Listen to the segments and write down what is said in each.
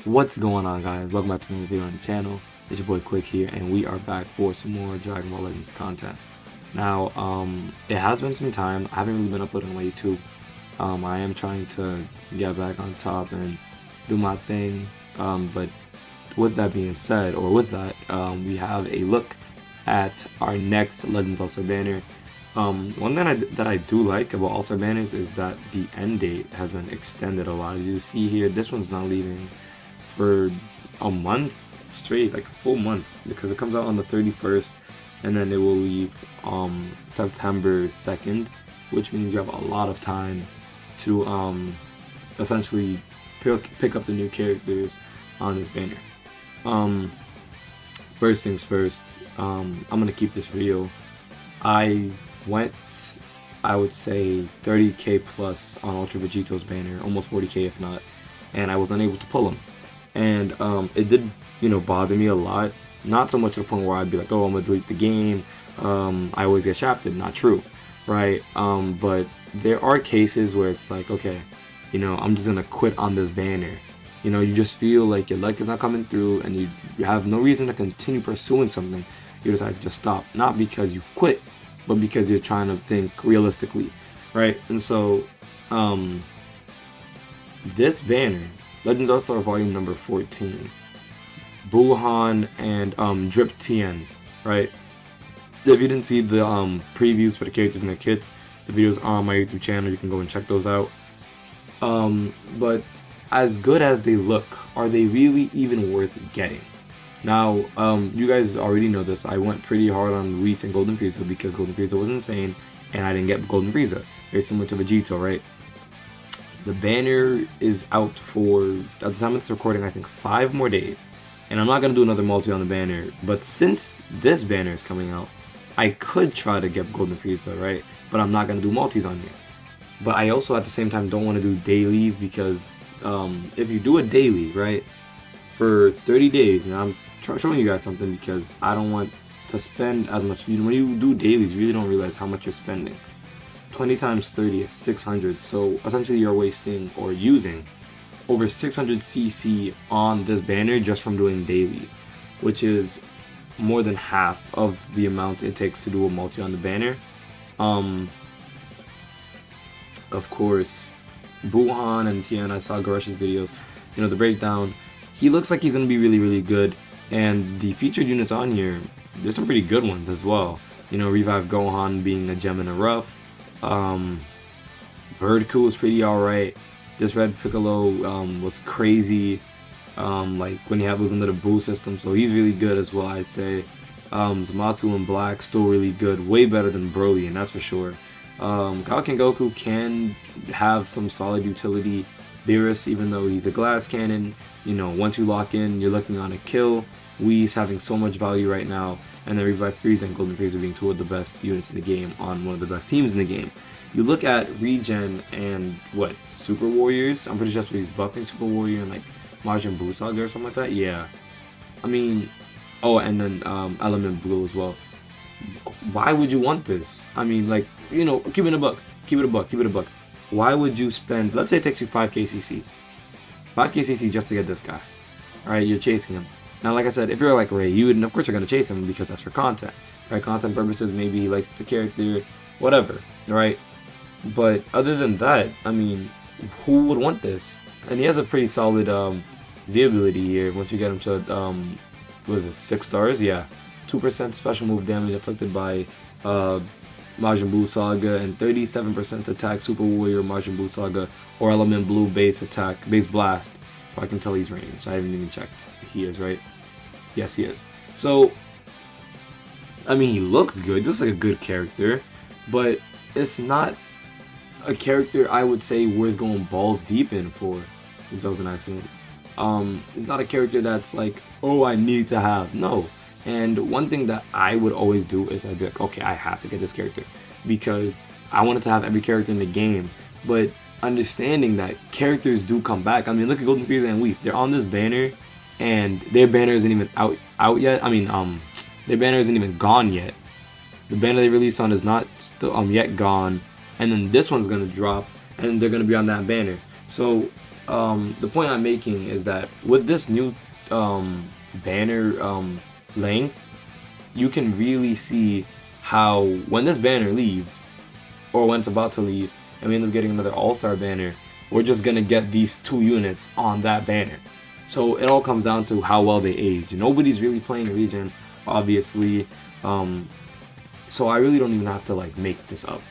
What's going on, guys? Welcome back to another video on the channel. It's your boy Quick here, and we are back for some more Dragon Ball Legends content. Now, it has been some time. I haven't really been uploading on my YouTube. I am trying to get back on top and do my thing. But with that being said, we have a look at our next Legends All-Star banner. One thing that I do like about All-Star banners is that the end date has been extended a lot. As you see here, this one's not leaving for a month straight, like a full month, because it comes out on the 31st and then it will leave September 2nd, which means you have a lot of time to essentially pick up the new characters on this banner. First things first, I'm gonna keep this real. I went, I would say 30k plus on Ultra Vegeto's banner, almost 40k if not, and I was unable to pull him. And it did, bother me a lot. Not so much to the point where I'd be like, oh, I'm gonna delete the game. I always get shafted. Not true, right? But there are cases where it's like, okay, I'm just gonna quit on this banner. You just feel like your luck is not coming through, and you have no reason to continue pursuing something. You decide to just stop, not because you've quit, but because you're trying to think realistically, right? And so, this banner, Legends All-Star Volume number 14, Buuhan and Drip Tien, right? If you didn't see the previews for the characters and the kits, the videos are on my YouTube channel. You can go and check those out. But as good as they look, are they really even worth getting? Now, you guys already know this. I went pretty hard on Whis and Golden Frieza because Golden Frieza was insane, and I didn't get Golden Frieza. Very similar to Vegito, right? The banner is out for, at the time of this recording, I think 5 more days. And I'm not going to do another multi on the banner, but since this banner is coming out, I could try to get Golden Frieza, right? But I'm not going to do multis on here. But I also, at the same time, don't want to do dailies because if you do a daily, right, for 30 days, and I'm showing you guys something because I don't want to spend as much. When you do dailies, you really don't realize how much you're spending. 20 times 30 is 600, so essentially you're wasting or using over 600 CC on this banner just from doing dailies, which is more than half of the amount it takes to do a multi on the banner. Of course, Buuhan and Tien, I saw Garesh's videos, the breakdown. He looks like he's going to be really, really good, and the featured units on here, there's some pretty good ones as well. Revive Gohan being a gem in a rough. Birdcoo was pretty alright. This Red Piccolo was crazy, like when you have those under the Boo system, so he's really good as well, I'd say. Zamasu in black, still really good, way better than Broly, and that's for sure. Kaioken Goku can have some solid utility. Beerus, even though he's a glass cannon, once you lock in, you're looking on a kill. Whis having so much value right now, and then Revive Frieza and Golden Frieza being two of the best units in the game on one of the best teams in the game. You look at Regen and Super Warriors. I'm pretty sure that's what he's buffing, Super Warrior and like Majin Buu Saga or something like that. Yeah, I mean, oh, and then Element Blue as well. Why would you want this? I mean, like, keep it a buck, keep it a buck. Why would you spend? Let's say it takes you 5k CC, 5k CC just to get this guy. All right, you're chasing him. Now, like I said, if you're like Ray, of course you're gonna chase him because that's for content, right? Content purposes, maybe he likes the character, whatever, right? But other than that, I mean, who would want this? And he has a pretty solid Z ability here. Once you get him to what is it, 6 stars? Yeah, 2% special move damage inflicted by Majin Buu Saga and 37% attack Super Warrior Majin Buu Saga or Element Blue base attack, base blast. So I can tell he's ranged. I haven't even checked. He is, right? Yes, he is. So, I mean, he looks good. He looks like a good character, but it's not a character I would say worth going balls deep in for. Oops, that was an accident. It's not a character that's like, oh, I need to have. No. And one thing that I would always do is I'd be like, okay, I have to get this character because I wanted to have every character in the game. But understanding that characters do come back. I mean, look at Golden Frieza and Whis. They're on this banner, and their banner isn't even out yet. I mean, their banner isn't even gone yet. The banner they released on is not still yet gone, and then this one's gonna drop, and they're gonna be on that banner. So the point I'm making is that with this new banner length, you can really see how when this banner leaves, or when it's about to leave, and we end up getting another All-Star banner, we're just gonna get these 2 units on that banner. So it all comes down to how well they age. Nobody's really playing Regen, obviously. So I really don't even have to like make this up.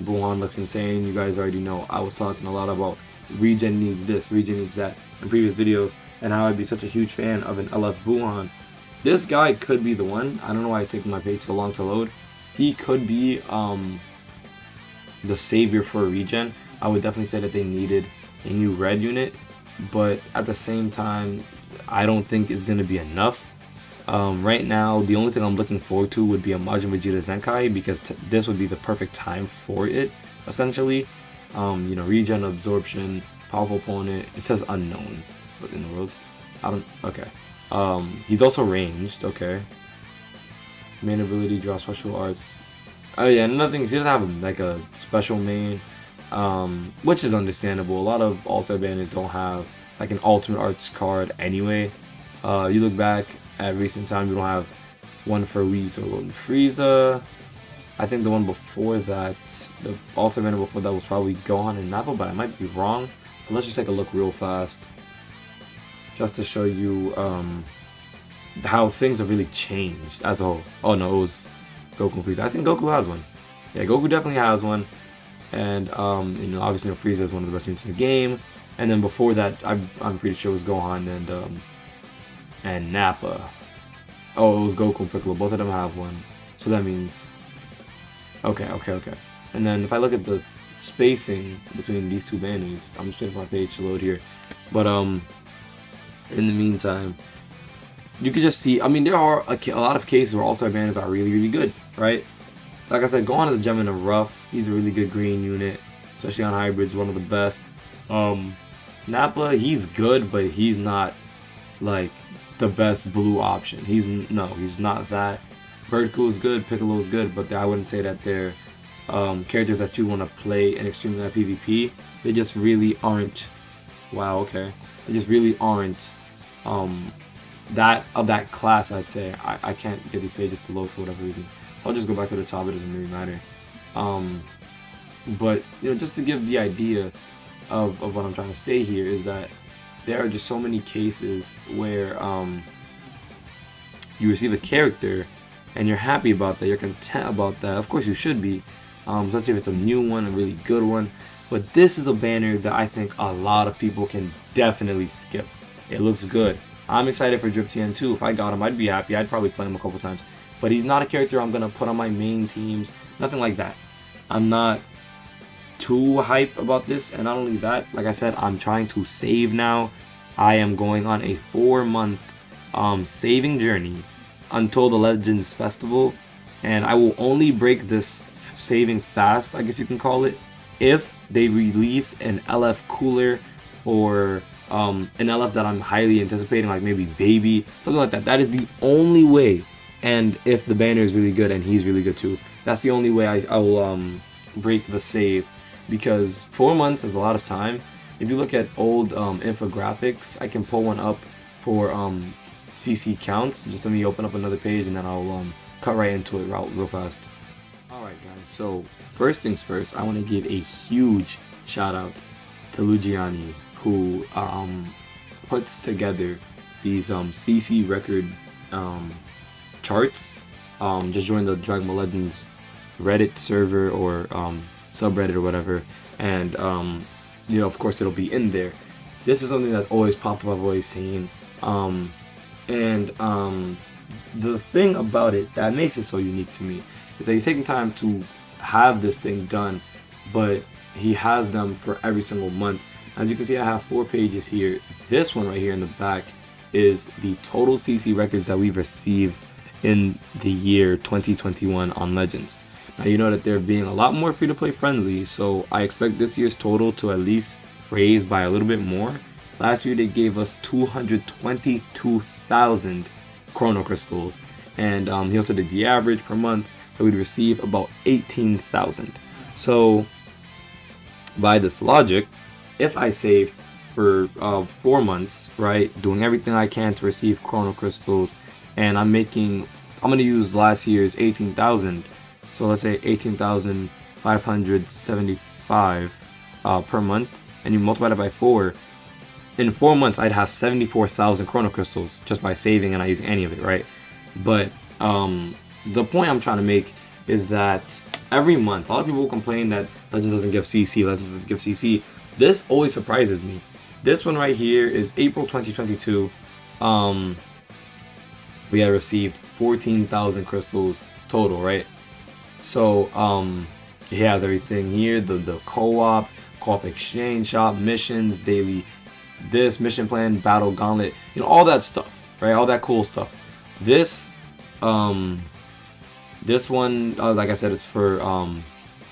Buuhan looks insane. You guys already know I was talking a lot about Regen needs this, Regen needs that in previous videos, and how I'd be such a huge fan of an LF Buuhan. This guy could be the one. I don't know why it's taking my page so long to load. He could be the savior for Regen. I would definitely say that they needed a new red unit, but at the same time, I don't think it's going to be enough. Right now, the only thing I'm looking forward to would be a Majin Vegeta Zenkai, because this would be the perfect time for it, essentially. You know, Regen, absorption, powerful opponent. It says unknown. What in the world? I don't. Okay. He's also ranged. Okay. Main ability, draw special arts. Oh yeah, another thing is he doesn't have like a special main, which is understandable. A lot of All-Star banners don't have like an ultimate arts card anyway. You look back at recent time, you don't have one for Whis or one Frieza. I think the one before that, the All-Star banner before that was probably Gohan and Nappa, but I might be wrong. So let's just take a look real fast, just to show you how things have really changed as a whole. Oh no, it was Goku and Frieza. I think Goku has one. Yeah, Goku definitely has one. And you know, obviously Frieza is one of the best units in the game. And then before that, I'm pretty sure it was Gohan and Nappa. Oh, it was Goku and Piccolo. Both of them have one. So that means okay. And then if I look at the spacing between these 2 banners, I'm just waiting for my page to load here. But in the meantime, you can just see, I mean, there are a lot of cases where All-Star banners are really, really good, right? Like I said, Gohan is a gem in the rough. He's a really good green unit, especially on hybrids, one of the best. Nappa, he's good, but he's not like the best blue option. He's not that. Birdcool is good, Piccolo is good, but I wouldn't say that they're characters that you want to play in extremely high PvP. They just really aren't. Wow, okay. They just really aren't that class, I'd say. I can't get these pages to load for whatever reason, so I'll just go back to the top. It doesn't really matter. But you know, just to give the idea of what I'm trying to say here is that there are just so many cases where you receive a character and you're happy about that, you're content about that. Of course you should be, especially if it's a new one, a really good one. But this is a banner that I think a lot of people can definitely skip. It looks good. I'm excited for Tien too. If I got him, I'd be happy. I'd probably play him a couple times. But he's not a character I'm going to put on my main teams. Nothing like that. I'm not too hype about this. And not only that, like I said, I'm trying to save now. I am going on a 4-month saving journey until the Legends Festival. And I will only break this saving fast, I guess you can call it, if they release an LF cooler or an LF that I'm highly anticipating, like maybe Baby, something like that. That is the only way. And if the banner is really good and he's really good too, that's the only way I will break the save, because 4 months is a lot of time. If you look at old infographics, I can pull one up for CC counts. Just let me open up another page and then I'll cut right into it real fast. Alright guys, so first things first, I want to give a huge shout out to Lugiani, who puts together these CC record charts. Just joined the Dragon Ball Legends Reddit server or subreddit or whatever, and you know, of course it'll be in there. This is something that's always popped up, I've always seen, and the thing about it that makes it so unique to me is that he's taking time to have this thing done, but he has them for every single month. As you can see, I have 4 pages here. This one right here in the back is the total CC records that we've received in the year 2021 on Legends. Now you know that they're being a lot more free-to-play friendly, so I expect this year's total to at least raise by a little bit more. Last year they gave us 222,000 Chrono Crystals, and he also did the average per month that we'd receive about 18,000. So by this logic, if I save for 4 months, right? Doing everything I can to receive Chrono Crystals, and I'm gonna use last year's 18,000. So let's say 18,575 per month, and you multiply it by 4. In 4 months, I'd have 74,000 Chrono Crystals just by saving and not using any of it, right? But the point I'm trying to make is that every month, a lot of people complain that Legends doesn't give CC, Legends doesn't give CC. This always surprises me. This one right here is April 2022. We had received 14,000 crystals total, right? So he has everything here: the co-op exchange shop, missions, daily, this mission plan, battle gauntlet, all that stuff, right? All that cool stuff. This this one, like I said, is for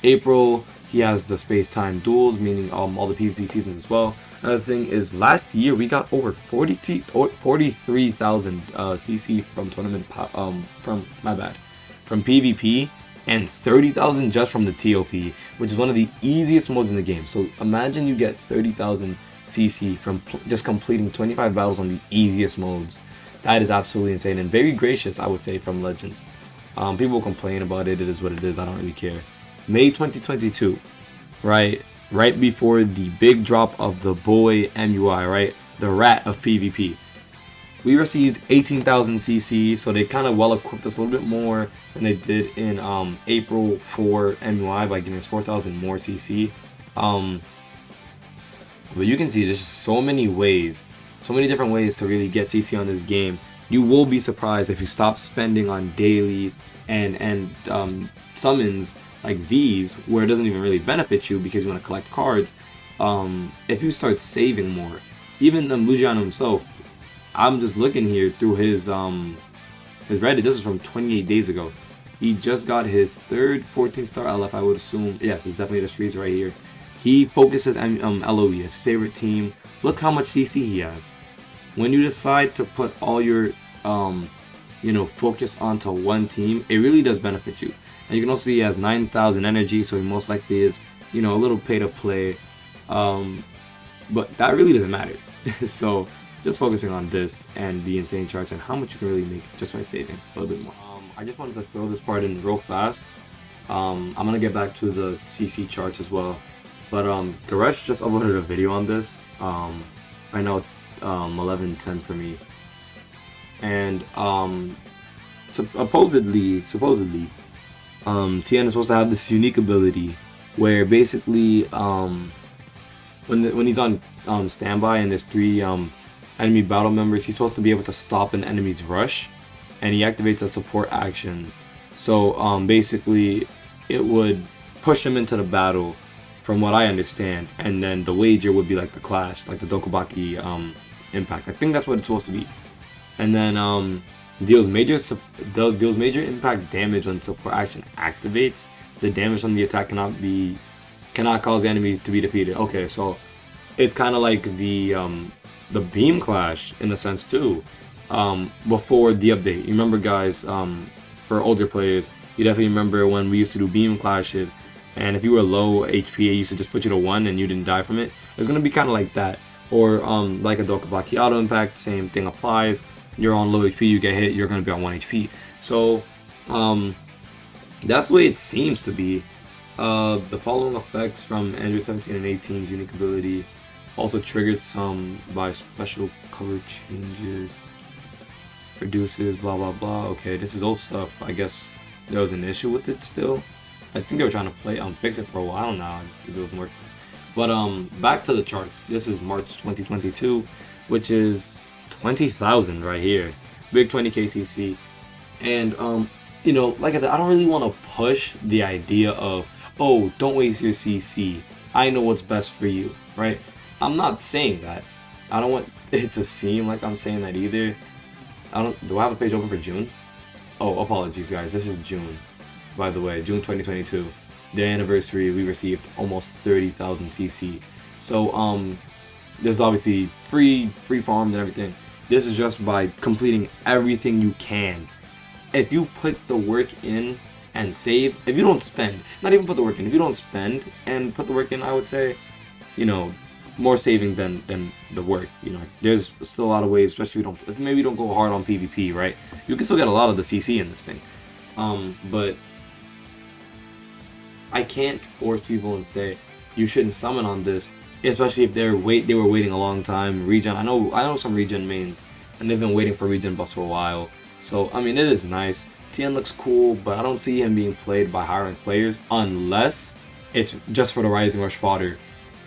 April. He has the space-time duels, meaning all the PvP seasons as well. Another thing is, last year we got over 43,000 CC from tournament from PvP, and 30,000 just from the TOP, which is one of the easiest modes in the game. So imagine you get 30,000 CC from just completing 25 battles on the easiest modes. That is absolutely insane and very gracious, I would say, from Legends. People complain about it. It is what it is. I don't really care. May 2022, right before the big drop of the boy MUI, right, the rat of PvP. We received 18,000 CC, so they kind of well equipped us a little bit more than they did in April for MUI by giving us 4,000 more CC. But you can see there's just so many ways, so many different ways to really get CC on this game. You will be surprised if you stop spending on dailies and summons like these, where it doesn't even really benefit you because you want to collect cards. If you start saving more, even Lugiano himself, I'm just looking here through his Reddit. This is from 28 days ago. He just got his third 14-star LF, I would assume. Yes, it's definitely the streets right here. He focuses on LOE, his favorite team. Look how much CC he has. When you decide to put all your focus onto one team, it really does benefit you. And you can also see he has 9,000 energy, so he most likely is, a little pay to play. But that really doesn't matter. So just focusing on this and the insane charge and how much you can really make just by saving a little bit more. I just wanted to throw this part in real fast. I'm gonna get back to the CC charts as well. But Garage just uploaded a video on this. I know it's 11:10 for me. And supposedly, Tien is supposed to have this unique ability where basically when he's on standby and there's 3 enemy battle members, he's supposed to be able to stop an enemy's rush, and he activates a support action. So basically it would push him into the battle, from what I understand, and then the wager would be like the clash, like the Dokubaki impact. I think that's what it's supposed to be. And then deals major impact damage when support action activates. The damage from the attack cannot cause the enemy to be defeated. Okay, so it's kind of like the beam clash in a sense too. Before the update, you remember, guys? For older players, you definitely remember when we used to do beam clashes, and if you were low HP, it used to just put you to 1 and you didn't die from it. It's gonna be kind of like that, or like a Dokubaki auto impact. Same thing applies. You're on low HP, you get hit, you're gonna be on 1 HP. So that's the way it seems to be. The following effects from Android 17 and 18's unique ability also triggered some by special color changes, reduces, blah blah blah. Okay, this is old stuff. I guess there was an issue with it still. I think they were trying to fix it for a while now. It doesn't work. But back to the charts. This is March 2022, which is 20,000 right here. Big 20k CC. And like I said, I don't really want to push the idea of, oh, don't waste your CC, I know what's best for you, right? I'm not saying that. I don't want it to seem like I'm saying that either. Do I have a page open for June? Oh, apologies guys, this is June, by the way, June 2022. The anniversary, we received almost 30,000 CC. So this is obviously free farmed and everything. This is just by completing everything you can. If you put the work in and save, if you don't spend, not even put the work in, if you don't spend and put the work in, I would say, more saving than the work. You know, there's still a lot of ways, especially if maybe you don't go hard on PvP, right? You can still get a lot of the CC in this thing. But I can't force people and say you shouldn't summon on this, especially if they were waiting a long time. Regen, I know some regen mains, and they've been waiting for regen buffs for a while. So I mean, it is nice. Tien looks cool, but I don't see him being played by higher ranked players unless it's just for the Rising Rush fodder,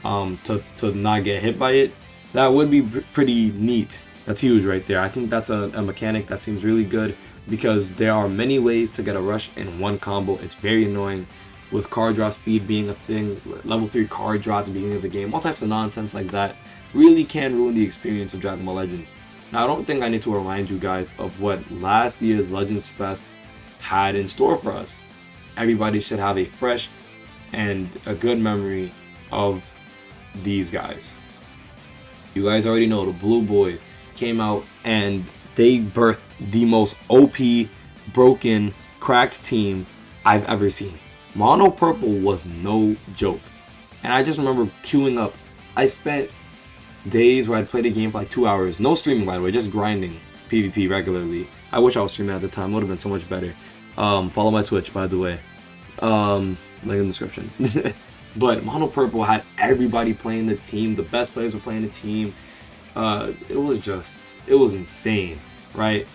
to not get hit by it. That would be pretty neat. That's huge right there. I think that's a mechanic that seems really good because there are many ways to get a rush in one combo. It's very annoying with card draw speed being a thing, level 3 card draw at the beginning of the game, all types of nonsense like that really can ruin the experience of Dragon Ball Legends. Now, I don't think I need to remind you guys of what last year's Legends Fest had in store for us. Everybody should have a fresh and a good memory of these guys. You guys already know the Blue Boys came out and they birthed the most OP, broken, cracked team I've ever seen. Mono Purple was no joke. And I just remember queuing up. I spent days where I'd play the game for like 2 hours. No streaming, by the way, just grinding PvP regularly. I wish I was streaming at the time. It would have been so much better. Follow my Twitch, by the way. Link in the description. But Mono Purple had everybody playing the team. The best players were playing the team. It was insane, right?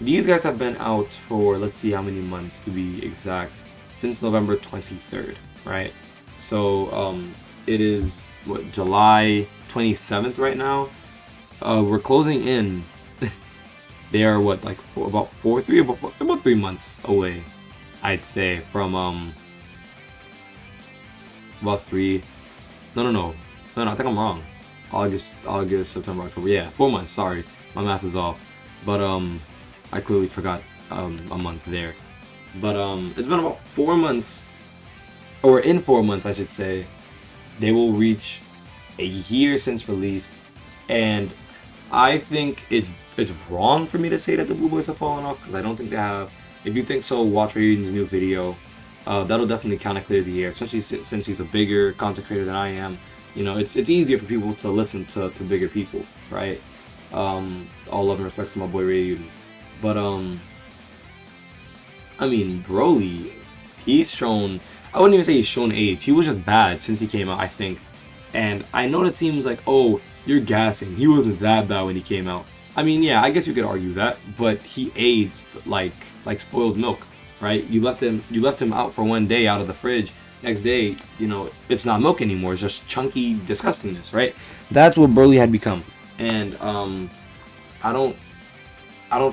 These guys have been out for, let's see how many months to be exact, since November 23rd, right? So it is what, July 27th right now. We're closing in. They are what, like about 3 months away, I'd say, from about 3. No, I think I'm wrong. August, September, October. Yeah, 4 months. Sorry, my math is off. But I clearly forgot a month there. But it's been about 4 months, or in 4 months, I should say. They will reach a year since released, and I think it's wrong for me to say that the Blue Boys have fallen off, because I don't think they have. If you think so, watch Raiden's new video. That'll definitely kind of clear the air, especially since he's a bigger content creator than I am. You know, it's easier for people to listen to bigger people, right? All love and respect to my boy Raiden. But I mean, Broly, he's shown, I wouldn't even say he's shown age. He was just bad since he came out, I think. And I know that seems like, oh, you're gassing. He wasn't that bad when he came out. I mean, yeah, I guess you could argue that, but he aged like spoiled milk, right? You left him out for 1 day out of the fridge. Next day, you know, it's not milk anymore. It's just chunky disgustingness, right? That's what Broly had become. And I don't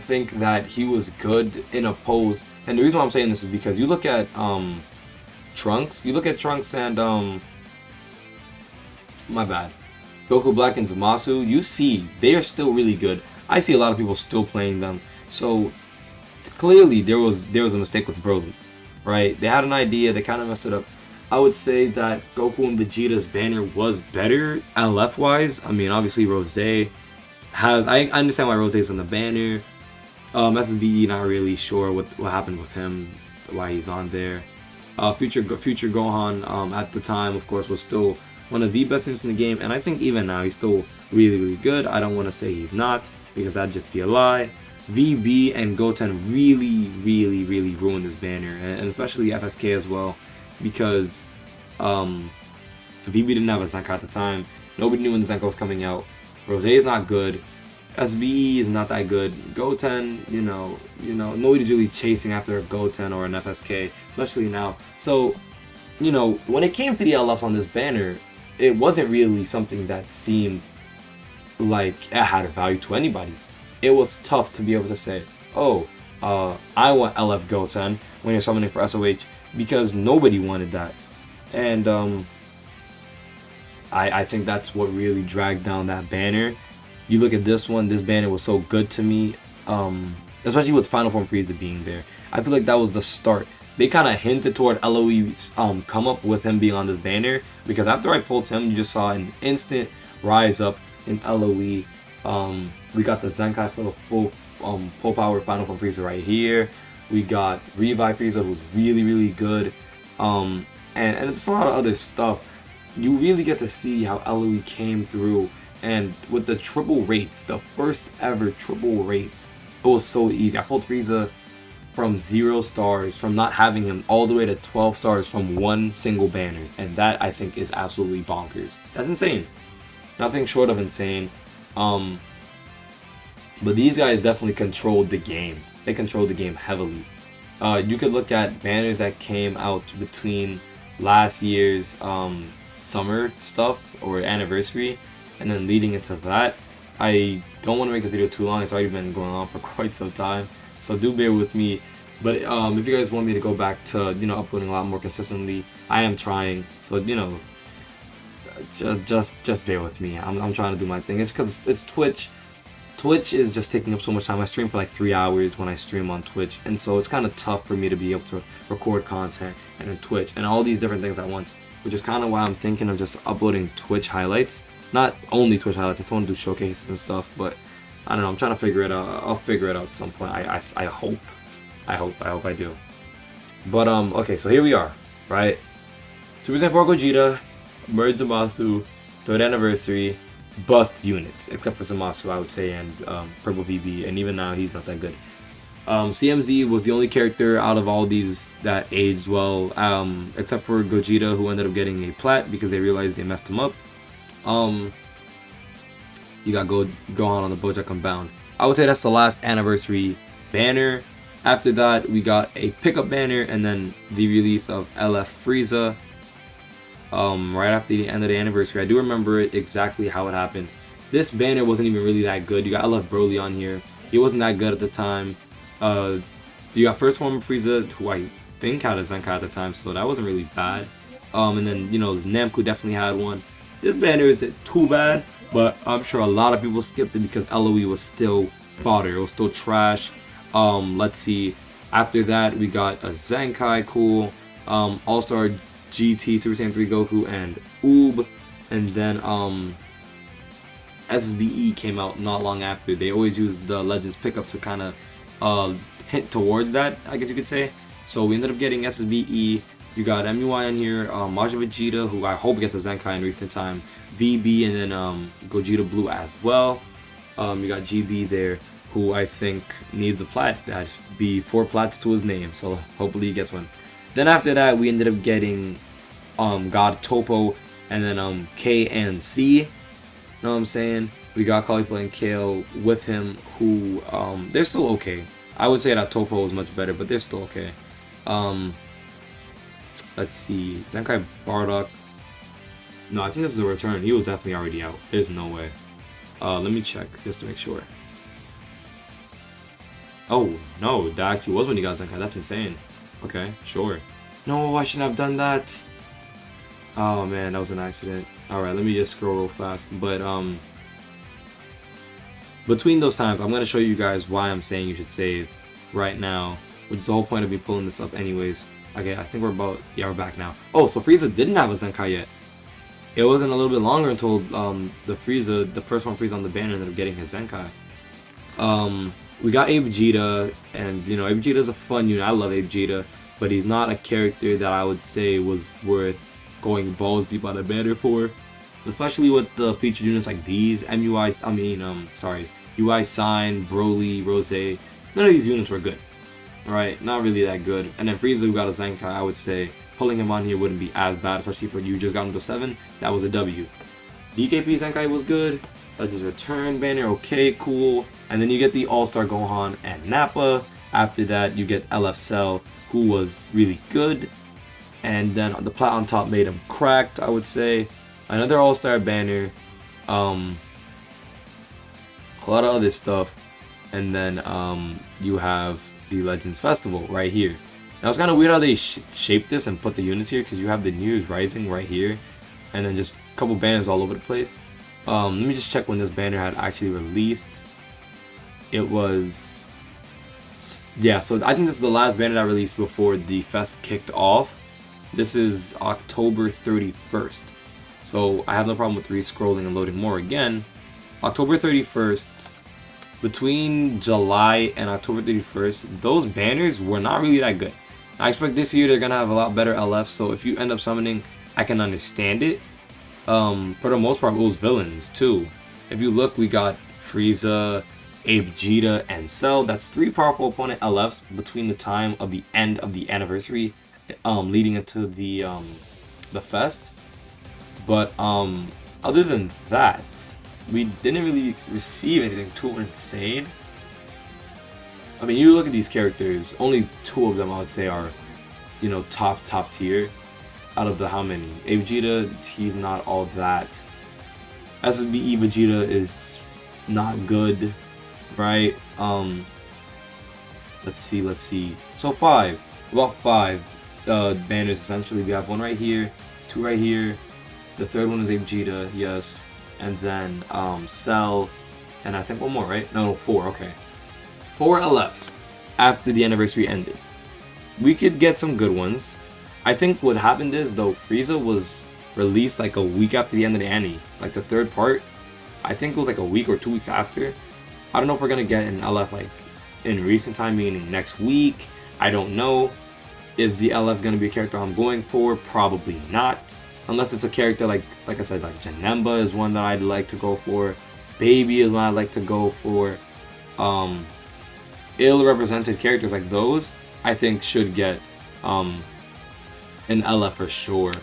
think that he was good in a pose. And the reason why I'm saying this is because you look at Trunks. You look at Trunks and my bad, Goku Black and Zamasu. You see, they are still really good. I see a lot of people still playing them. So clearly there was a mistake with Broly, right? They had an idea, they kind of messed it up. I would say that Goku and Vegeta's banner was better LF wise. I mean, obviously Rose has, I understand why Rose is on the banner. SSBE, not really sure what happened with him, why he's on there. Future Gohan at the time, of course, was still one of the best units in the game, and I think even now he's still really good. I don't want to say he's not, because that'd just be a lie. VB and Goten really ruined this banner, and especially FSK as well, because VB didn't have a Zenkai at the time. Nobody knew when the Zenkai was coming out. Rose is not good. SBE is not that good. Goten, you know, nobody's really chasing after a Goten or an FSK, especially now. So, you know, when it came to the LFs on this banner, it wasn't really something that seemed like it had a value to anybody. It was tough to be able to say, oh, I want LF Goten when you're summoning for SOH, because nobody wanted that. And I think that's what really dragged down that banner. You look at this one, this banner was so good to me, especially with Final Form Frieza being there. I feel like that was the start. They kind of hinted toward LOE's come up with him being on this banner, because after I pulled him, you just saw an instant rise up in LOE. We got the Zenkai for the full power Final Form Frieza right here. We got Revive Frieza, who's really good, and it's a lot of other stuff. you really get to see how LOE came through, and with the triple rates, the first ever triple rates, it was so easy. I pulled Frieza from 0 stars, from not having him, all the way to 12 stars from one single banner, and that I think is absolutely bonkers. That's insane. Nothing short of insane. But these guys definitely controlled the game. They controlled the game heavily. You could look at banners that came out between last year's summer stuff or anniversary, and then leading into that. I don't want to make this video too long. It's already been going on for quite some time, so do bear with me. But if you guys want me to go back to uploading a lot more consistently, I am trying. So just bear with me. I'm trying to do my thing. It's because it's Twitch. Twitch is just taking up so much time. I stream for like 3 hours when I stream on Twitch, and so it's kind of tough for me to be able to record content and then Twitch and all these different things at once, which is kind of why I'm thinking of just uploading Twitch highlights. Not only Twitch highlights, I still want to do showcases and stuff, but I don't know, I'm trying to figure it out. I'll figure it out at some point. I hope I do. But okay, so here we are, right? Super Saiyan 4 Gogeta, Merge Zamasu, 3rd anniversary, bust units, except for Zamasu, I would say, and Purple VB, and even now he's not that good. CMZ was the only character out of all these that aged well, except for Gogeta, who ended up getting a plat because they realized they messed him up. You got Gohan on the Bojack Unbound. I would say that's the last anniversary banner. After that, we got a pickup banner, and then the release of LF Frieza. Right after the end of the anniversary. I do remember it exactly how it happened. This banner wasn't even really that good. You got LF Broly on here. He wasn't that good at the time. You got First Form Frieza, who I think had a Zenkai at the time, so that wasn't really bad. And then, Namco definitely had one. This banner isn't too bad, but I'm sure a lot of people skipped it because LOE was still fodder. It was still trash. Let's see. After that, we got a Zenkai, cool. All-Star GT, Super Saiyan 3 Goku, and Oob. And then SSBE came out not long after. They always use the Legends pickup to kind of hint towards that, I guess you could say. So we ended up getting SSBE. You got MUI on here, Majin Vegeta, who I hope gets a Zenkai in recent time, VB, and then Gogeta Blue as well. You got GB there, who I think needs a plat. That'd be 4 plats to his name, so hopefully he gets one. Then after that, we ended up getting God Topo, and then K and C. You know what I'm saying? We got Cauliflower and Kale with him, who they're still okay. I would say that Topo is much better, but they're still okay. Let's see, Zenkai Bardock. No, I think this is a return. He was definitely already out. There's no way. Let me check just to make sure. Oh no, that actually was when he got Zenkai. That's insane. Okay, sure. No, I shouldn't have done that. Oh man, that was an accident. Alright, let me just scroll real fast. But between those times, I'm gonna show you guys why I'm saying you should save right now, which is the whole point of me pulling this up anyways. Okay, I think we're back now. Oh, so Frieza didn't have a Zenkai yet. It wasn't a little bit longer until the first one Frieza on the banner ended up getting his Zenkai. We got Abe Vegeta, and Abe Vegeta is a fun unit. I love Abe Vegeta, but he's not a character that I would say was worth going balls deep on the banner for, especially with the featured units like these. UI Sign, Broly, Rose. None of these units were good. Alright, not really that good. And then Frieza, who got a Zenkai, I would say pulling him on here wouldn't be as bad, especially if you just got him to 7. That was a W. DKP Zenkai was good. Legends Return banner, okay, cool. And then you get the All-Star Gohan and Nappa. After that, you get LF Cell, who was really good. And then the plat on top made him cracked, I would say. Another All-Star banner. A lot of other stuff. And then you have the Legends Festival right here. Now it's kind of weird how they shaped this and put the units here, because you have the New Year's Rising right here. And then just a couple banners all over the place. Let me just check when this banner had actually released. It was, yeah, so I think this is the last banner that released before the fest kicked off. This is October 31st. So I have no problem with re-scrolling and loading more again. October 31st, between July and October 31st, those banners were not really that good. I expect this year they're going to have a lot better LFs, so if you end up summoning, I can understand it. for the most part, those villains too. If you look, we got Frieza, Gogeta, and Cell. That's 3 powerful opponent LFs between the time of the end of the anniversary, leading into the fest. But other than that, we didn't really receive anything too insane. I mean, you look at these characters, only 2 of them I would say are, you know, top tier. Out of the how many? Vegeta, he's not all that. SSBE Vegeta is not good, right? Let's see. So 5, about 5 banners essentially. We have 1 right here, 2 right here. The 3rd one is Vegeta, yes, and then Cell, and I think 1 more, right? No, 4. Okay, 4 LFs after the anniversary ended. We could get some good ones. I think what happened is, though, Frieza was released like a week after the end of the anime, like the 3rd part. I think it was like a week or 2 weeks after. I don't know if we're gonna get an LF like in recent time, meaning next week. I don't know. Is the LF gonna be a character I'm going for? Probably not, unless it's a character like I said, like Janemba is one that I'd like to go for. Baby is one I'd like to go for. Ill-represented characters like those, I think should get an LF for sure,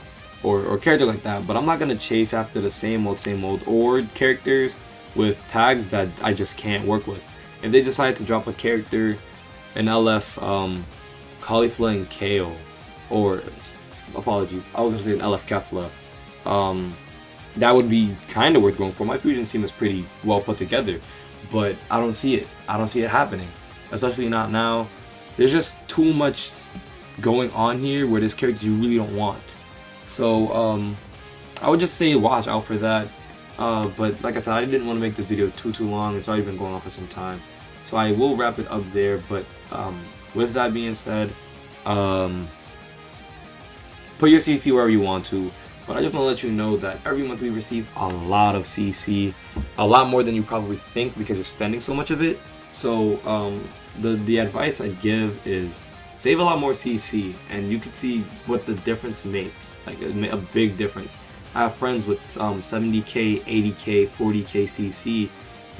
or character like that. But I'm not gonna chase after the same old, or characters with tags that I just can't work with. If they decide to drop a character, an LF, Caulifla and Kale, or apologies, I was gonna say an LF Kefla, that would be kind of worth going for. My fusion team is pretty well put together, but I don't see it. I don't see it happening, especially not now. There's just too much going on here where this character you really don't want. So I would just say watch out for that. But like I said, I didn't want to make this video too long. It's already been going on for some time, so I will wrap it up there. But with that being said, put your CC wherever you want to, but I just want to let you know that every month we receive a lot of CC, a lot more than you probably think, because you're spending so much of it. So the advice I'd give is save a lot more CC, and you can see what the difference makes, like a big difference. I have friends with 70k, 80k, 40k CC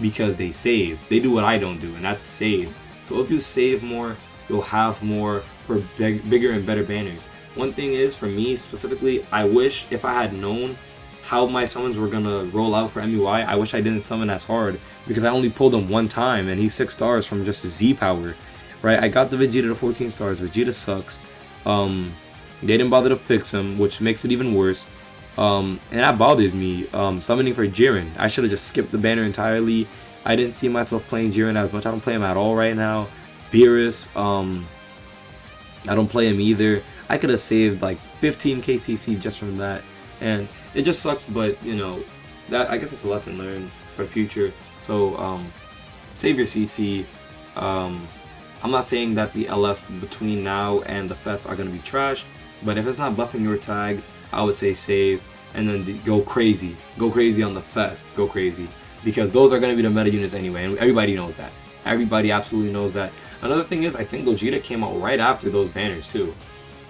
because they save. They do what I don't do, and that's save. So if you save more, you'll have more for bigger and better banners. One thing is, for me specifically, I wish if I had known how my summons were gonna roll out for MUI, I wish I didn't summon as hard, because I only pulled him 1 time and he's 6 stars from just Z power. Right, I got the Vegeta to 14 stars. Vegeta sucks. They didn't bother to fix him, which makes it even worse. And that bothers me. Summoning for Jiren, I should have just skipped the banner entirely. I didn't see myself playing Jiren as much. I don't play him at all right now. Beerus, I don't play him either. I could have saved like 15k CC just from that, and it just sucks. But you know, that I guess it's a lesson learned for the future. So save your CC. I'm not saying that the LFs between now and the fest are going to be trash, but if it's not buffing your tag, I would say save, and then go crazy. Go crazy on the fest. Go crazy, because those are going to be the meta units anyway, and everybody knows that. Everybody absolutely knows that. Another thing is, I think Gogeta came out right after those banners too.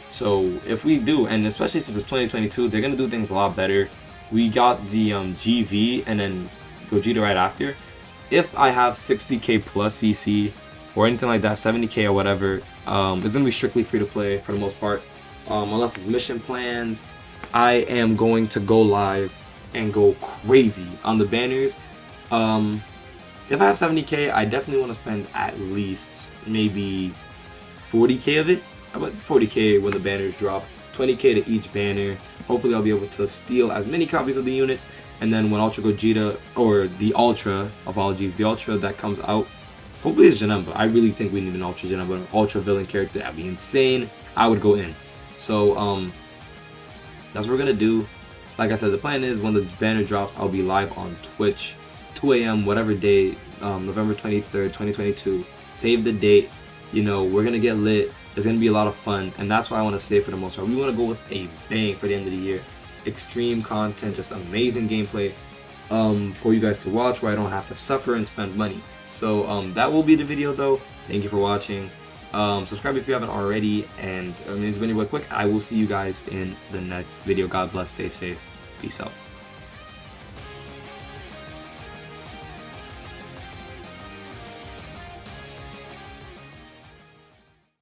So if we do, and especially since it's 2022, they're going to do things a lot better. We got the GV and then Gogeta right after. If I have 60k plus CC, or anything like that, 70k or whatever, it's going to be strictly free to play for the most part, unless it's mission plans. I am going to go live and go crazy on the banners. If I have 70k, I definitely want to spend at least maybe 40k of it. About 40k when the banners drop, 20k to each banner. Hopefully I'll be able to steal as many copies of the units, and then when Ultra Gogeta, or the Ultra, apologies, the Ultra that comes out, hopefully it's Janemba. I really think we need an Ultra Janemba, an Ultra villain character. That'd be insane. I would go in. So that's what we're gonna do. Like I said, the plan is when the banner drops, I'll be live on Twitch, 2 a.m. whatever day, November 23rd, 2022. Save the date. You know, we're gonna get lit. It's gonna be a lot of fun, and that's why I want to say for the most part, we want to go with a bang for the end of the year. Extreme content, just amazing gameplay for you guys to watch, where I don't have to suffer and spend money. So that will be the video though. Thank you for watching. Subscribe if you haven't already, and it's been your boy Quick. I will see you guys in the next video. God bless, stay safe, peace out.